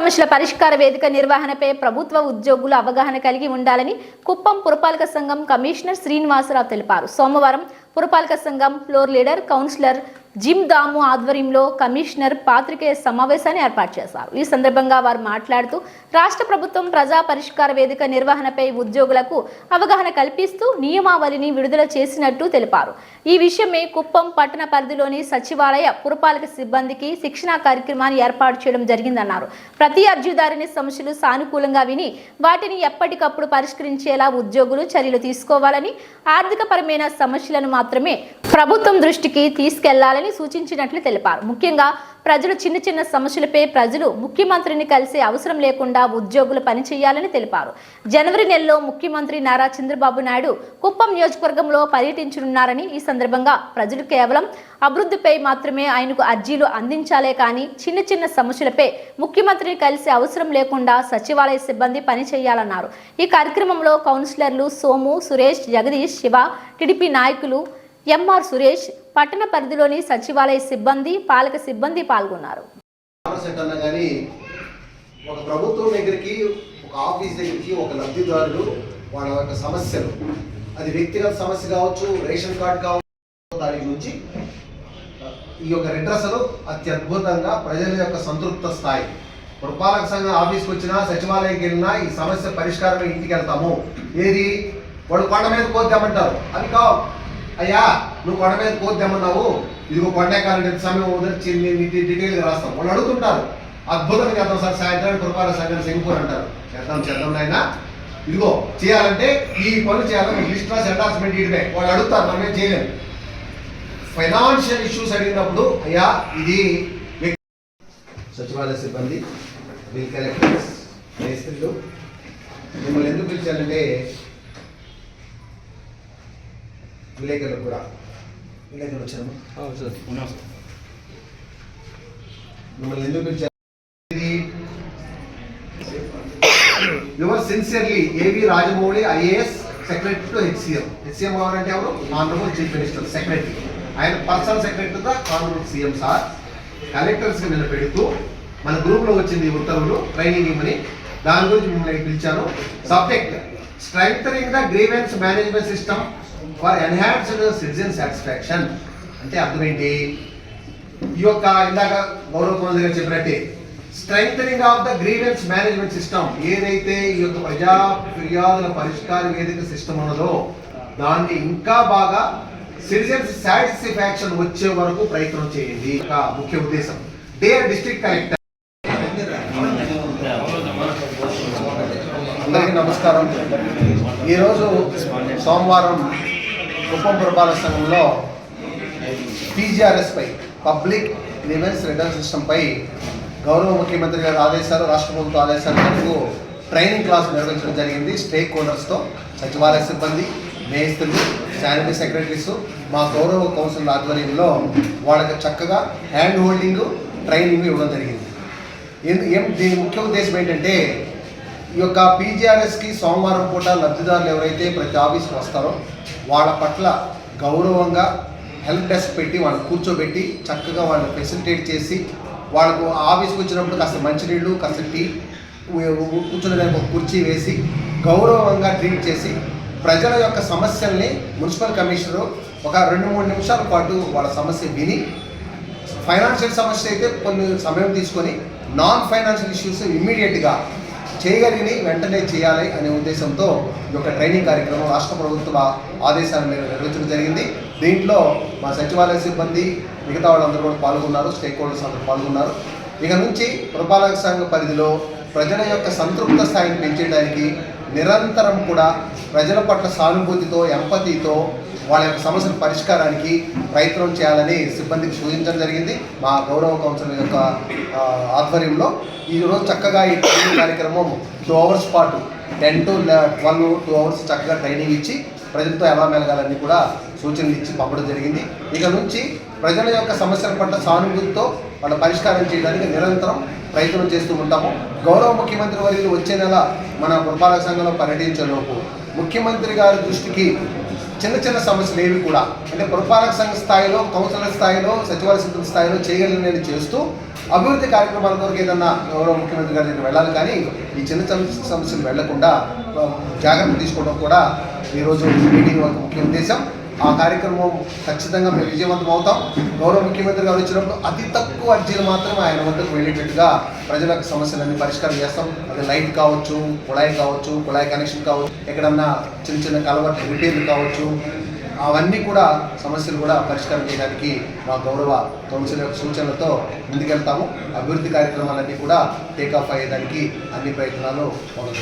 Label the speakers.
Speaker 1: సమస్యల పరిష్కార వేదిక నిర్వహణపై ప్రభుత్వ ఉద్యోగులు అవగాహన కలిగి ఉండాలని కుప్పం పురపాలక సంఘం కమిషనర్ శ్రీనివాసరావు తెలిపారు. సోమవారం పురపాలక సంఘం ఫ్లోర్ లీడర్ కౌన్సిలర్ జిమ్ దాము ఆధ్వర్యంలో కమిషనర్ పాత్రికేయ సమావేశాన్ని ఏర్పాటు చేశారు. ఈ సందర్భంగా వారు మాట్లాడుతూ రాష్ట్ర ప్రభుత్వం ప్రజా పరిష్కార వేదిక నిర్వహణపై ఉద్యోగులకు అవగాహన కల్పిస్తూ నియమావళిని విడుదల చేసినట్టు తెలిపారు. ఈ విషయమే కుప్పం పట్టణ పరిధిలోని సచివాలయ పురపాలక సిబ్బందికి శిక్షణా కార్యక్రమాన్ని ఏర్పాటు చేయడం జరిగిందన్నారు. ప్రతి అర్జీదారుని సమస్యలు సానుకూలంగా విని వాటిని ఎప్పటికప్పుడు పరిష్కరించేలా ఉద్యోగులు చర్యలు తీసుకోవాలని, ఆర్థికపరమైన సమస్యలను మాత్రమే ప్రభుత్వం దృష్టికి తీసుకెళ్లాలని సూచించినట్లు తెలిపారు. ముఖ్యంగా ప్రజలు చిన్న చిన్న సమస్యలపై ప్రజలు ముఖ్యమంత్రిని కలిసే అవసరం లేకుండా ఉద్యోగులు పనిచేయాలని తెలిపారు. జనవరి నెలలో ముఖ్యమంత్రి నారా చంద్రబాబు నాయుడు కుప్పం నియోజకవర్గంలో పర్యటించనున్నారని, ఈ సందర్భంగా ప్రజలు కేవలం అభివృద్ధిపై మాత్రమే ఆయనకు అర్జీలు అందించాలే కానీ చిన్న చిన్న సమస్యలపై ముఖ్యమంత్రిని కలిసే అవసరం లేకుండా సచివాలయ సిబ్బంది పనిచేయాలన్నారు. ఈ కార్యక్రమంలో కౌన్సిలర్లు సోము, సురేష్, జగదీష్, శివ, టీడీపీ నాయకులు ఎంఆర్ సురేష్, పట్టణ పరిధిలోని సచివాలయ సిబ్బంది, పాలక సిబ్బంది పాల్గొన్నారు.
Speaker 2: ఒక ప్రభుత్వం దగ్గరికి, ఒక ఆఫీస్ దగ్గరికి ఒక లబ్ధిదారులు వాళ్ళ యొక్క సమస్యలు, అది వ్యక్తిగత సమస్య కావచ్చు, రేషన్ కార్డు కావచ్చు, తారీఖు నుంచి ఈ యొక్క రిడ్రసలు అత్యద్భుతంగా ప్రజల యొక్క సంతృప్త స్థాయి. పురపాలక సంఘం ఆఫీస్కి వచ్చినా, సచివాలయంకి వెళ్ళినా ఈ సమస్య పరిష్కారమే ఇంటికి వెళ్తాము. ఏది వాళ్ళు కొండ మీద కోద్దామంటారు, అది కావు. అయ్యా నువ్వు కొండ మీద కోద్దామన్నావు, ఇదిగో కొండకాలంటే సమయం ఉదర్చి డీటెయిల్గా రాస్తాం. వాళ్ళు అడుగుతుంటారు, అద్భుతంగా చేద్దాం సార్, సాయంత్రానికి పురపాలక సంఘం సింగపూర్ అంటారు. చేద్దాం నాయన, ఇదిగో చేయాలంటే ఈ పనులు చేయాలని లిస్ట్ రాసి ఎండార్స్మెంట్ ఇటువే వాళ్ళు అడుగుతారు, మనమే చేయలేము. ఫైనాన్షియల్ ఇష్యూస్ అడిగినప్పుడు అయ్యా ఇది సచివాలయ సిబ్బంది, బిల్ కలెక్టర్స్, మేస్త్రీలు మిమ్మల్ని ఎందుకు పిలిచారంటే విలేకరులు కూడా వచ్చారు. మిమ్మల్ని ఎందుకు పిలిచారు? Your sincerely AV Rajamouli, IAS, secretary to HCM. HCM ఎవరంటే ఎవరు? Honourable chief minister secretary. ఆయన personal secretary to the honourable CM sir. కలెక్టర్స్కి నిన్న పెడుతూ మన గ్రూప్లో వచ్చింది ఉత్తర్వులు, ట్రైనింగ్ ఇవ్వని, దాని గురించి మిమ్మల్ని పిలిచాను. Subject strengthening the grievance management system for enhanced citizen satisfaction. అంటే అర్థం ఏంటి? ఈ యొక్క ఇందాక గౌరవ కుమార్ గారు చెప్పినట్టే strengthening of the grievance management system, ఏదైతే ఈ యొక్క ప్రజా ఫిర్యాదుల పరిష్కార వేదిక సిస్టమ్ ఉన్నదో దాన్ని ఇంకా బాగా సిటిజన్స్ సాటిస్ఫాక్షన్ వచ్చే వరకు ప్రయత్నం చేయండి. ముఖ్య ఉద్దేశం. డియర్ డిస్ట్రిక్ట్ కలెక్టర్, అందరికీ నమస్కారం. ఈరోజు సోమవారం కుప్పం పురపాలక సంఘంలో PGRS పై, పబ్లిక్ గ్రీవెన్స్ రిటర్న్ సిస్టమ్ పై గౌరవ ముఖ్యమంత్రి గారి ఆదేశాలు, రాష్ట్ర ప్రభుత్వ ఆదేశాల మేరకు ట్రైనింగ్ క్లాస్ నిర్వహించడం జరిగింది. స్టేక్ హోల్డర్స్తో సచివాలయ సిబ్బంది, మేస్త్రులు, శానిటరీ సెక్రటరీస్, మా గౌరవ కౌన్సిల్ ఆధ్వర్యంలో వాళ్ళకి చక్కగా హ్యాండ్ హోల్డింగ్ ట్రైనింగ్ ఇవ్వడం జరిగింది. దీని ముఖ్య ఉద్దేశం ఏంటంటే ఈ యొక్క PGRSకి సోమవారం పూట లబ్ధిదారులు ఎవరైతే ప్రతి ఆఫీస్కి వస్తారో వాళ్ళ పట్ల గౌరవంగా హెల్ప్ డెస్క్ పెట్టి వాళ్ళని కూర్చోబెట్టి చక్కగా వాళ్ళని ఫెసిలిటేట్ చేసి, వాళ్ళకు ఆఫీస్కి వచ్చినప్పుడు కాస్త మంచినీళ్ళు, కాస్త టీ, కూర్చోడానికి ఒక కుర్చీ వేసి గౌరవంగా ట్రీట్ చేసి ప్రజల యొక్క సమస్యల్ని మున్సిపల్ కమిషనరు ఒక 2-3 నిమిషాల పాటు వాళ్ళ సమస్య విని, ఫైనాన్షియల్ సమస్య అయితే కొన్ని సమయం తీసుకొని నాన్ ఫైనాన్షియల్ ఇష్యూస్ ఇమ్మీడియట్గా చేయగలిగి వెంటనే చేయాలి అనే ఉద్దేశంతో ఈ యొక్క ట్రైనింగ్ కార్యక్రమం రాష్ట్ర ప్రభుత్వ ఆదేశాల మేరకు నిర్వహించడం జరిగింది. దీంట్లో మా సచివాలయ సిబ్బంది, మిగతా వాళ్ళందరూ కూడా పాల్గొన్నారు, స్టేక్ హోల్డర్స్ అందరూ పాల్గొన్నారు. ఇక నుంచి పురపాలక సంఘ పరిధిలో ప్రజల యొక్క సంతృప్త స్థాయిని పెంచడానికి నిరంతరం కూడా ప్రజల పట్ల సానుభూతితో, ఎంపతితో వాళ్ళ యొక్క సమస్యల పరిష్కారానికి ప్రయత్నం చేయాలని సిబ్బందికి సూచించడం జరిగింది. మా గౌరవ కౌన్సిల్ యొక్క ఆధ్వర్యంలో ఈరోజు చక్కగా ఈ ట్రైనింగ్ కార్యక్రమం 2 hours పాటు 10 to 12 2 hours చక్కగా ట్రైనింగ్ ఇచ్చి ప్రజలతో ఎలా మెలగాలని కూడా సూచనలు ఇచ్చి పంపడం జరిగింది. ఇక నుంచి ప్రజల యొక్క సమస్యల పట్ల సానుభూతితో వాళ్ళ పరిష్కారం చేయడానికి నిరంతరం ప్రయత్నం చేస్తూ ఉంటాము. గౌరవ ముఖ్యమంత్రి వర్యులు వచ్చే నెల మన పురపాలక సంఘంలో పర్యటించేలోపు ముఖ్యమంత్రి గారి దృష్టికి చిన్న చిన్న సమస్యలు ఏవి కూడా అంటే పురపాలక సంఘ స్థాయిలో, కౌన్సిలర్ స్థాయిలో, సచివాలయ సిబ్బంది స్థాయిలో చేయగలిగినది చేస్తూ అభివృద్ధి కార్యక్రమాల కొరకు ఏదన్నా గౌరవ ముఖ్యమంత్రి గారి దగ్గర వెళ్ళాలి. కానీ ఈ చిన్న సమస్యలు వెళ్లకుండా జాగ్రత్త తీసుకోవడం కూడా ఈరోజు మీటింగ్ యొక్క ముఖ్య ఉద్దేశం. ఆ కార్యక్రమం ఖచ్చితంగా మేము విజయవంతం అవుతాం. గౌరవ ముఖ్యమంత్రి గారు వచ్చినప్పుడు అతి తక్కువ అర్జీలు మాత్రమే ఆయన వద్దకు వెళ్ళేటట్టుగా ప్రజలకు సమస్యలన్నీ పరిష్కారం చేస్తాం. అది లైట్ కావచ్చు, కుళాయి కనెక్షన్ కావచ్చు, ఎక్కడన్నా చిన్న చిన్న కలవట్ రిపేర్లు కావచ్చు, అవన్నీ కూడా సమస్యలు కూడా పరిష్కారం చేయడానికి మా గౌరవ కౌన్సిలర్ సూచనలతో ముందుకెళ్తాము. అభివృద్ధి కార్యక్రమాలన్నీ కూడా టేకాఫ్ అయ్యేదానికి అన్ని ప్రయత్నాలు మొదలు